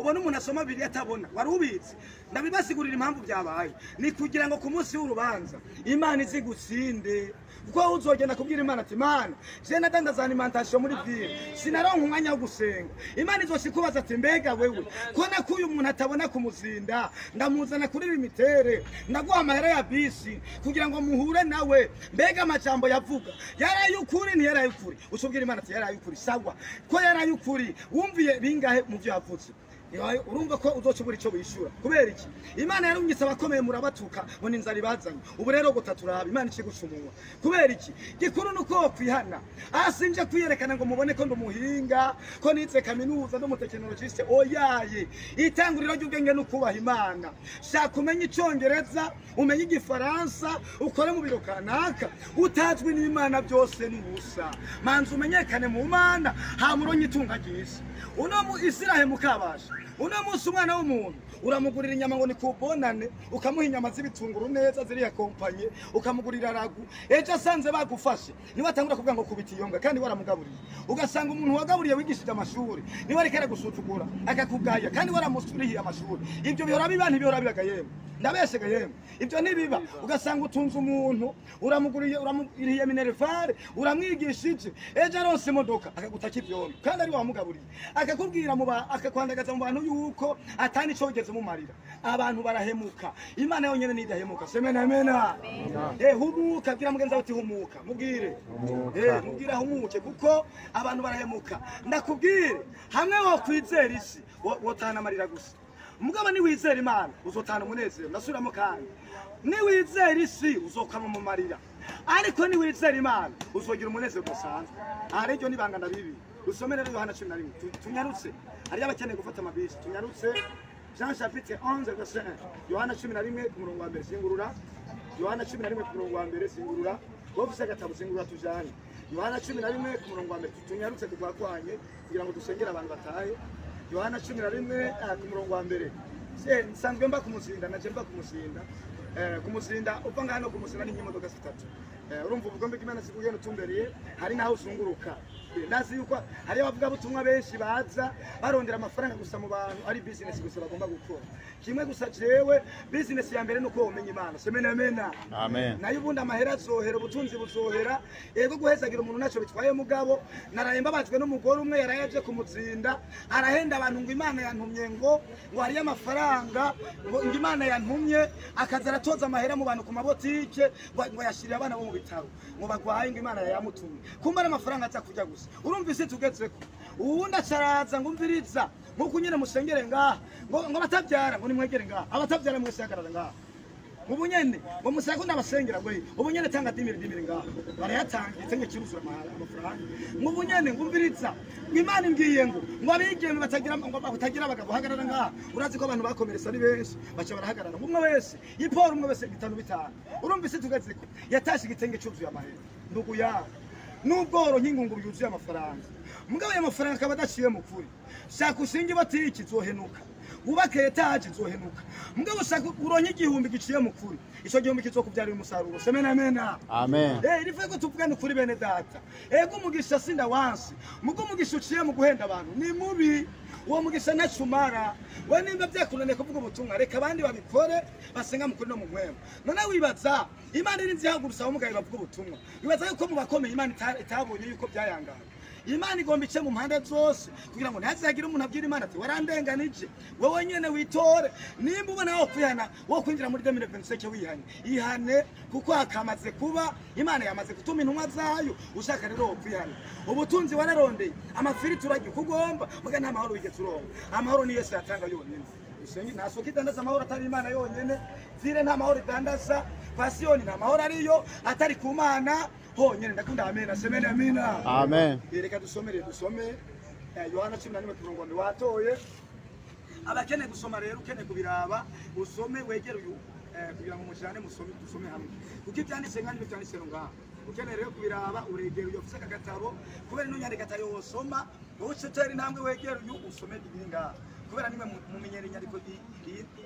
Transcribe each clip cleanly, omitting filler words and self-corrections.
ubona umuntu asoma Bibiliya atabona wari ubizi ndabibasigurira impamvu byabaye ni kugira ngo ku munsi w'urubanza Imana izigutsinde kuko uzogenda kubwira Imana ati Imana je nadandaza alimentation muri ville sinaronka umwanya wo gusenga Imana izoshikubaza ati mbega wewe ko nakuye umuntu atabona kumuzinda ndamuzana kuri limitere ndaguha amahera ya bisi kugira ngo muhure nawe mbega amajambo yavuga yarayukuri ntiyarayukuri ushobwira Imana ati yarayukuri sawa ko yarayukuri wumviye bingahe mu byo yavutse urumva ko uzocubura ico wishura kubera iki Imana yarumyitse abakomeye murabatuka ngo ninzari bazanye ubu rero gutaturaba Imana ikigushumuwa kubera iki gikuru nuko kwihana asinje kwiyerekana ngo mubone ko ndumuhinga ko nize kaminuza no mutekinologiste oyaye itanguriro ry'ubwenge no kubaha Imana shaka umenya icongereza umenya igifaransa ukore mu biro kanaka utazwi n'Imana byose ni ubusa manzi umenyekane mu Mana ha muronyi itunga ry'isi uno mu Israel mukabasha uno munsi umwana w'umuntu uramugurira inyama ngo ni kubonane ukamuha inyama z'ibitunguru neza ziri ya kompanye ukamugurira ragu ejo asanze bagufashe niwe atangura kuvuga ngo kubita iyonga kandi waramugaburiye ugasanga umuntu wagaburiye wigishije amashuri niwe ariko aragusuzugura akakugaya kandi waramusurihiye amashuri ibyo bihora biba ntibihora bibaga yemwe ndabeshega yemwe ibyo ntibiba ugasanga utunze umuntu uramuguriye minervare uramwigishije ejo aronse imodoka akagutaka ibyondo kandi ari wamugaburiye akakubwira akakwandagaza mu bantu yuko atani cogeze mu marira abantu barahemuka Imana yonyene nidahemuka semena amena humuka bwira mugenza uti humuka mubwire mubwira humuke kuko abantu barahemuka ndakubwire hamwe wo kwizera isi wotana amarira gusa mugaba ni wizera Imana uzotana umunezero nasubiramo kandi ni wizera isi uzokama mu marira ariko ni wizera Imana uzogira umunezero gusanzwe ariko ni bangana bibi usomere Yohana 11 tunyarutse hari abakeneye gufata amabisi tunyarutse Jean chapitre 11 verset 1 Yohana 11 ku murongo wa mbere singurura Yohana 11 ku murongo wa mbere singurura wofise gatabo singurura tujane Yohana 11 ku murongo wa mbere tunyarutse tugwakwanye kugira ngo dusengera abantu batahe Yohana 11 ku murongo wa mbere nsanzwe mba kumuzinda naje mba kumuzinda uva ngano kumuzinda n'imodoka zitatu urumva ubugombe bw'Imana zikugenda utumbereye hari naho usunguruka nazi yuko hari abavuga butumwa benshi baza barondera amafaranga gusa mu bantu ari business gusa bagomba gukora kimwe gusa jewe business ya mbere nuko umenya Imana semena amena amen nayo ubundi amahera azohera ubutunzi buzohera ego guhezagira umuntu naco bitwaye mugabo narayemba bajwe n'umugore umwe yarayaje kumuzinda arahenda abantu ngo Imana yantumye ngo hari amafaranga ngo Imana yantumye akaza aratoza amahera mu bantu ku mabotike ngo yashirira abana bo mu bitaro ngo bagwaye ngo Imana yamutumye kumara amafaranga aza kujya gusa urumvise tugezeko uwundi acaraza ngo umviriza nkuko nyene musengere ngaha ngo batabyara ngo nimwegere ngaha abatabyara mwese yagarara ngaha mubunyene ngo musako ndabasengera ngo ubunyene tanga dimiri ngaha barayatanga itenge kiruzura amafaranga mubunyene ngo umviriza Imana imbwiye ngo abigeme batagira abagabo hagarara ngaha urazi ko abantu bakomeresa ari benshi baca barahagarara umwe wese iporo umwe wese 5 urumvise tugezeko yatashe igitenge cyuzuye amahera ndugu yawe n'ubworo nk'ingungu byuzuye amafaranga mugabo y'amafaranga akaba adaciye mu kuri shaka ushinge batiki zohenuka ubake etaje zohenuka mugabo shaka uronye igihumbi giciye mu kuri ico gihumbi kizokubyarira umusaruro semena amena amen rivuye ko tuvugana kuri bene data ego umugisha sinda wansi mugo umugisha uciye mu guhenda abantu ni mubi uwo mugisha nacumara we nimba byakunaniye kuvuga ubutumwa reka abandi babikore basenga mu kuri no mu mwema none wibaza Imana irinzi yagurusa umugaye bavuga ubutumwa wibaza yuko mu bakomeye Imana itabonye yuko byayangana Imana igomba ice mu mpande zose kugira ngo ntazagira umuntu abwira Imana ati warandenganije wowe nyene witore nimba ubona wo kwihana wo kwinjira muri 2025 wihane ihane kuko hakamaze kuba Imana yamaze gutuma intumwa zayo ushaka rero wo kwihana ubutunzi wararondeye amafiriti urajye kugomba muga nta mahoro wigeze uronka amahoro ni Yesu yatanga yonyene usenye nasoka idandaza amahoro atari Imana yonyene zire nta mahoro idandaza pasiyoni nta mahoro ariyo atari ku Mana honyene ndakunda amena semena amina amen reka dusome Yohana 11 kurongo watoye abakene gusoma rero ukene kubiraba usome wegere uyu kugira ngo mujane dusome hamwe kuko ibyanditse ngandi byanditse ngaha ukene rero kubiraba uregera uyo fise kagatabo kubera no nyandika atari wosoma wowe ceteri ntambwe wegere uyu usome ibinga kubera nimwe mumenyera inyandiko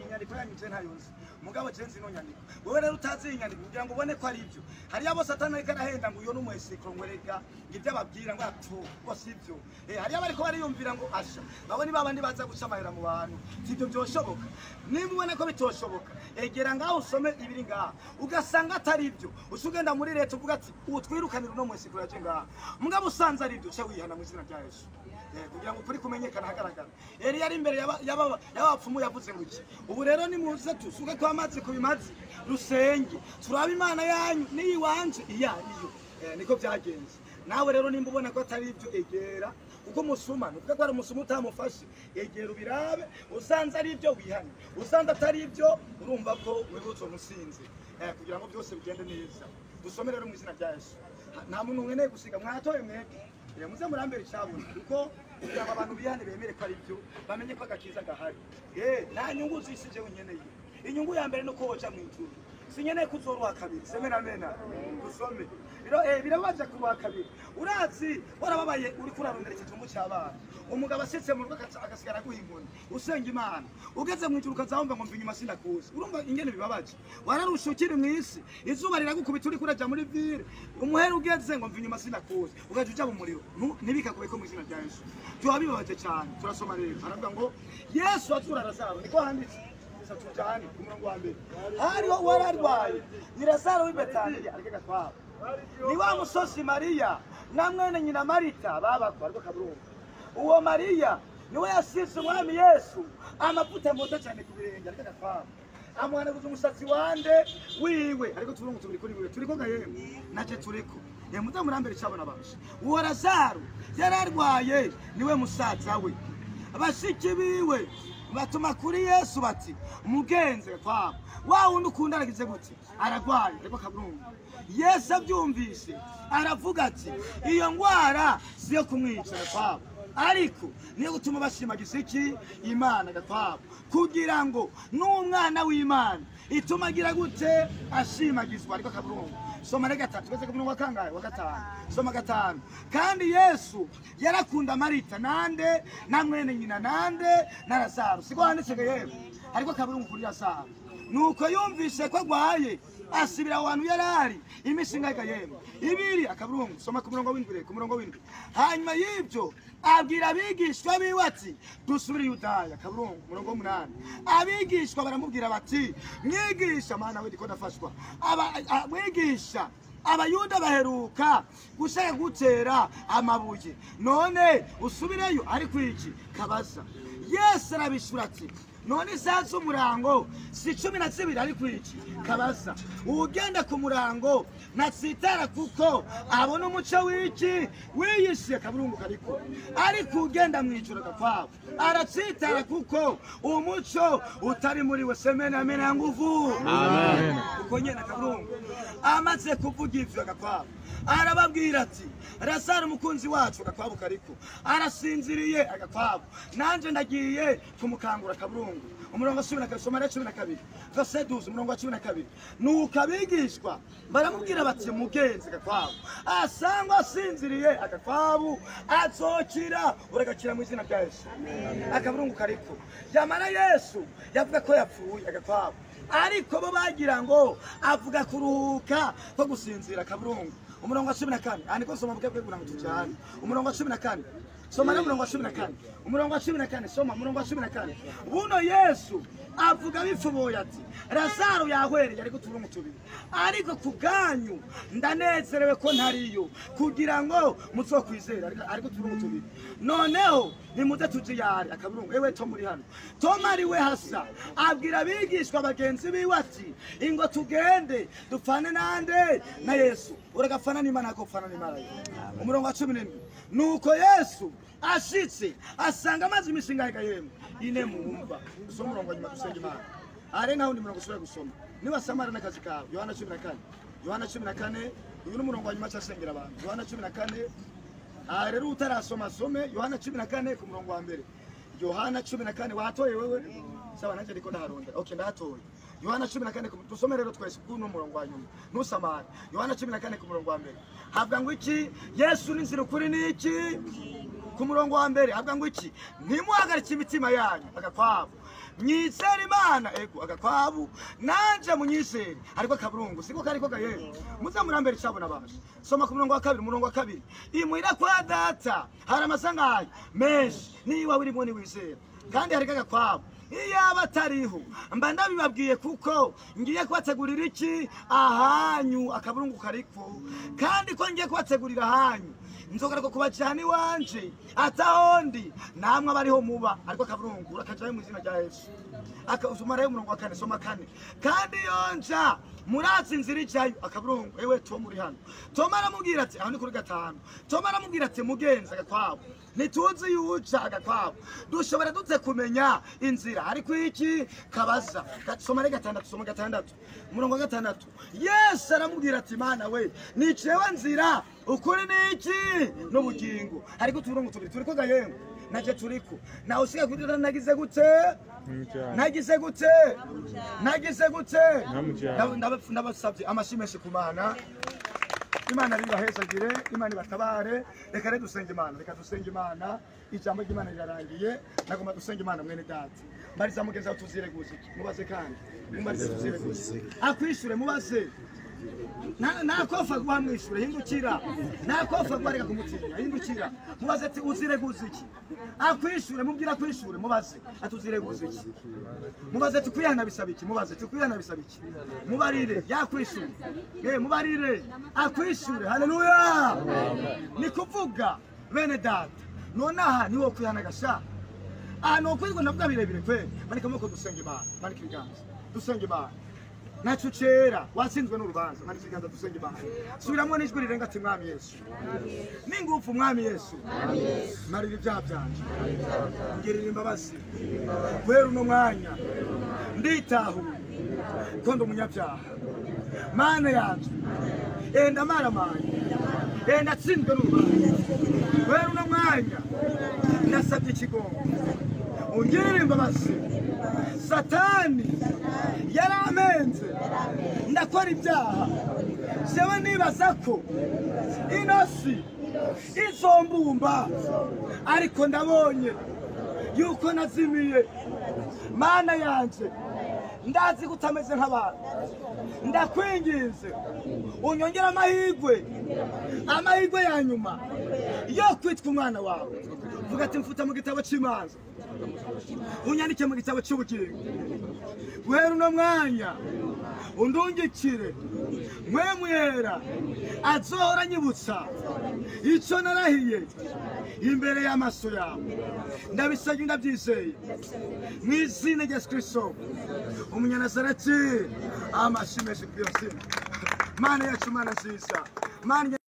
inyandiko yanyu je ntayonzi mugabo je nzi no nyandiko wewe rero utazi inyandiko kugira ngo ubone ko ari ibyo hariya bose Satani ariko arahenda ngo uyo n'umwesikro ngwereka ngivyo ababwira ngo apfu ko sivyo hariya bariko bariyumvira ngo asha babone babandi baza gusamahera mu bantu sivyo byoshoboka nimba ubone ko bitoshoboka egera ngaho usome ibiri ngaha ugasanga atari ibyo usugenda muri leta uvuga ati utwirukanira no mwesikro yaje ngaha mugabo usanze ari ibyo cyo wihana mu izina rya Yesu kugira ngo kuri kumenyekana hagaragara Eliya ari imbere y'abapfumu yavuze ngo iki ubu rero ni muze tusuke kwa amazi ku bimazi rusenge turaba Imana yanyu niyiwanje iyo niko byagenze nawe rero nimba ubona ko atari ibyo egera uko musuma nuko ko ari umusuma utamufashe egera ubirabe usanze ari ibyo wihane usanze atari ibyo urumva ko wewe uzomusinze kugira ngo byose bigende neza dusome rero mu izina rya Yesu nta muntu nkeneye gusiga mwatoye mweke muze murambere cyabona kuko kugira ngo abantu bihane bemere ko ari byo bamenye ko agakiza gahari nta nyungu zisije unyeneye inyungu ya mbere no koja mu ijuru sinyeneye kuzoruha kabiri semena mena dusome birabaje kuruha kabiri urazi warababaye uri kurarondera ikitumbu cy'abana umugabo asitse mu rugo agasigara guhingona usenga Imana ugeze mu ijuru ukazahomba ngo mvinyuma sinakuzi urumva ingene bibabaje wararusha ukiri mu isi izuba riragukubita uri kuraja muri ville umuhera ugeze ngo mvinyuma sinakuzi ugaje uja mu muriro nibikakube ko mu izina rya Yesu tuwabibabaje cyane turasoma rero aravuga ngo Yesu azura Lazaro niko handitse tujani ku murongo wa mbere hariho wararwaye ni Lazaro w'i Betaniya ariko gatwaba ni wa musozi Mariya na mwene nyina Marita babakwa ariko kaburungu uwo Mariya niwe yasize umwami Yesu amavuta mota cyane ku birenge ariko gatwaba amuhanaguza umusatsi wande wiwe ariko turungu tubiri kuri wiwe turiko gahemwe naje turiko muze murambere cyabona baje uwo Lazaro yararwaye niwe musaza we abashiki biwe batuma kuri Yesu bati umugenze kwabo wa wundi ukunda aragize gute aragwaye ariko kaburungu Yesu abyumvise aravuga ati iyo ngwara siyo kumwicira kwabo ariko niyo gutuma bashimagiza iki Imana gatwabo kugira ngo n'umwana w'Imana ituma agira gute ashimagizwa ariko kaburungu soma gatatu twese ku murongo wa kangahe wa gatanu soma gatanu kandi Yesu yarakunda Marita nande na mwene nyina nande na Lazaro siko handitse yewe ariko kaburungu kuri Lazaro nuko yumvise ko agwaye asibira abantu yarari imishinga yemwe ibiri akaburungu soma ku murongo w'indwi ku murongo w'indwi hanyuma y'ibyo abwira abigishwa biwe ati dusubire Yudaya kaburungu murongo w'umunani abigishwa baramubwira bati mwigisha mana we ndiko ndafashwa mwigisha abayuda baheruka gushaka gutera amabuye none usubireyo ariko iki kabaza Yesu arabishura ati none sasa umurango si 12 ariko iki kabaza ugenda ku murango natsitara kuko abona umuco w'iki wiyishe kaburungu kariko ariko ugenda mwijoro gapfa aratsitara kuko umuco utari muri we semena mena nguvu amen uko nyene kaburungu amaze kuvuga ivyo gapfa arababwira ati Lazaro umukunzi wacu gakwabu kariko arasinziriye agakwabu nanje ndagiye kumukangura kaburungu umurongo 12 soma 12 verse 12 umurongo 12 nuko abigishwa baramubwira bati mugenzi gakwabu asangwa asinziriye agakwabu azokira uragakira mu izina rya Yesu akaburungu kariko yamara Yesu yavuga ko yapfuye agakwabu ariko bo bagira ngo avuga kuruhuka ko gusinzira kaburungu umurongo wa 14 andiko soma bukebwe kugira ngo tujane umurongo wa 14 soma na umurongo wa 14 umurongo wa 14 soma umurongo wa 14 buno Yesu avuga bifuboye ati Lazaro yahwereye ariko turungu tubiri ariko kuganyu ndanezerewe ko ntariyo kugira ngo muzokwizera ariko turungu tubiri noneho nimuze tujiyari akaburungu ewe to muri hano Toma ari we hasa abwira abigishwa bagenzi biwe ati ingo tugende dupfane nande na Yesu uragafana n'Imana ko pfana n'Imana umurongo wa 17 nuko Yesu ashitse asanga amazi imishinga yemwe ine mumva usoma umurongo nyuma dusenga Imana are naho ndi murongo usubira gusoma niba Samara n'akazi kawe Yohana 14 Yohana 14 uyu n'umurongo nyuma cyasengera abantu Yohana 14 rero utarasoma some Yohana 14 ku murongo wa mbere Yohana 14 watoye wewe sawa nanje ndiko ndaharonda okay ndatoye Yohana 14 dusome rero twese kuno murongo wa nyuma nusamara Yohana 14 ku murongo wa mbere havuga ngo iki Yesu n'inzira kuri niki ku murongo wa mbere avuga ngo iki ntimuhagarike imitima yanyu agakwavu mwizere Imana ego agakwavu nanje munyizere ariko akaburungu siko kariko gaye muze murambere cyabona basha soma ku murongo wa kabiri imuhira kwa data hari amasangaye menshi niba urimo ni wizera kandi hari agakwavu iyaba atariho mba ndabibabwiye kuko ngiye kubategurira iki ahanyu akaburungu kariko kandi ko ngiye kubategurira ahanyu nzogaruka kubajyana iwanje atahondi namwe abariho muba ariko akaburungu urakajayo mu izina rya Yesu akazumarayo umurongo wa 4 soma 4 kandi yonja muratsi inzira icyayo akaburungu ewe Tom muri hano Tom aramubwira ati aho ni kuri 5 Tom aramubwira ati mugenza agakwavu nituzi yuca agakwavu dushobora dutse kumenya inzira ariko iki kabaza soma 6 soma 6 umurongo wa 6 Yesu aramubwira ati Mana we nicewe nzira ukuri niki n'ubugingo ariko turongo turiko gayengo naje turiko nawe usiga kudira nagize gute ndabasabye amashimeshi ku Mana Imana ribahezagire Imana batabare reka rero dusenge Imana ijambo ry'Imana rirarangiye nagomba dusenge Imana mwene data mbariza mugenza tuzire guziki mubaze kandi mubaze tuzire guziki akwishure mubaze nakofa gwamwishure hindukira nakofa gwareka kumutinya hindukira mubaze ati uzire guziki akwishure mubwira akwishure mubaze atuzire guziki mubaze ati kwihana bisabiki mubaze ati kwihana bisabiki mubarire yakwishure mubarire akwishure haleluya ni kuvuga bene data nonaha niwo kwihana gasha no kwirwa ndavuga birebire kwe manika muko dusenge Imana manika ibiganza dusenge Imana nacucera watsinzwe n'urubanza manika ibiganza dusenge Imana subiramo n'ijwi rirenga ati Mwami Yesu n'ingufu Mwami Yesu marira ibyaha byanje ngirira imbabazi kwera uno mwanya nditahuye kondo umunyabyaha Mana yanje enda maramanya enda tsinzwe n'urubanza kwera uno mwanya ndasabye ikigongo ungirira imbabazi Satani yaramenze ndakora ibyaha jewe nibaza ko inosi izombumba ariko ndabonye yuko nazimiye Mana yanje ndazi gutameze nk'abantu ndakwinginze unyongera amahirwe ya nyuma yo kwitwa umwana wawe vuga ati mfuta mu gitabo cy'imanza unyandike mu gitabo cy'ubugingo guhera uno mwanya undungikire mwemwera azohora nyibutsa icyo narahiye imbere y'amaso yawe ndabisabye ndabyizeye mu izina rya Yesu Kristo umunyanazareti amashimeshi ku iyo zina Mana yacu Mana nziza Mana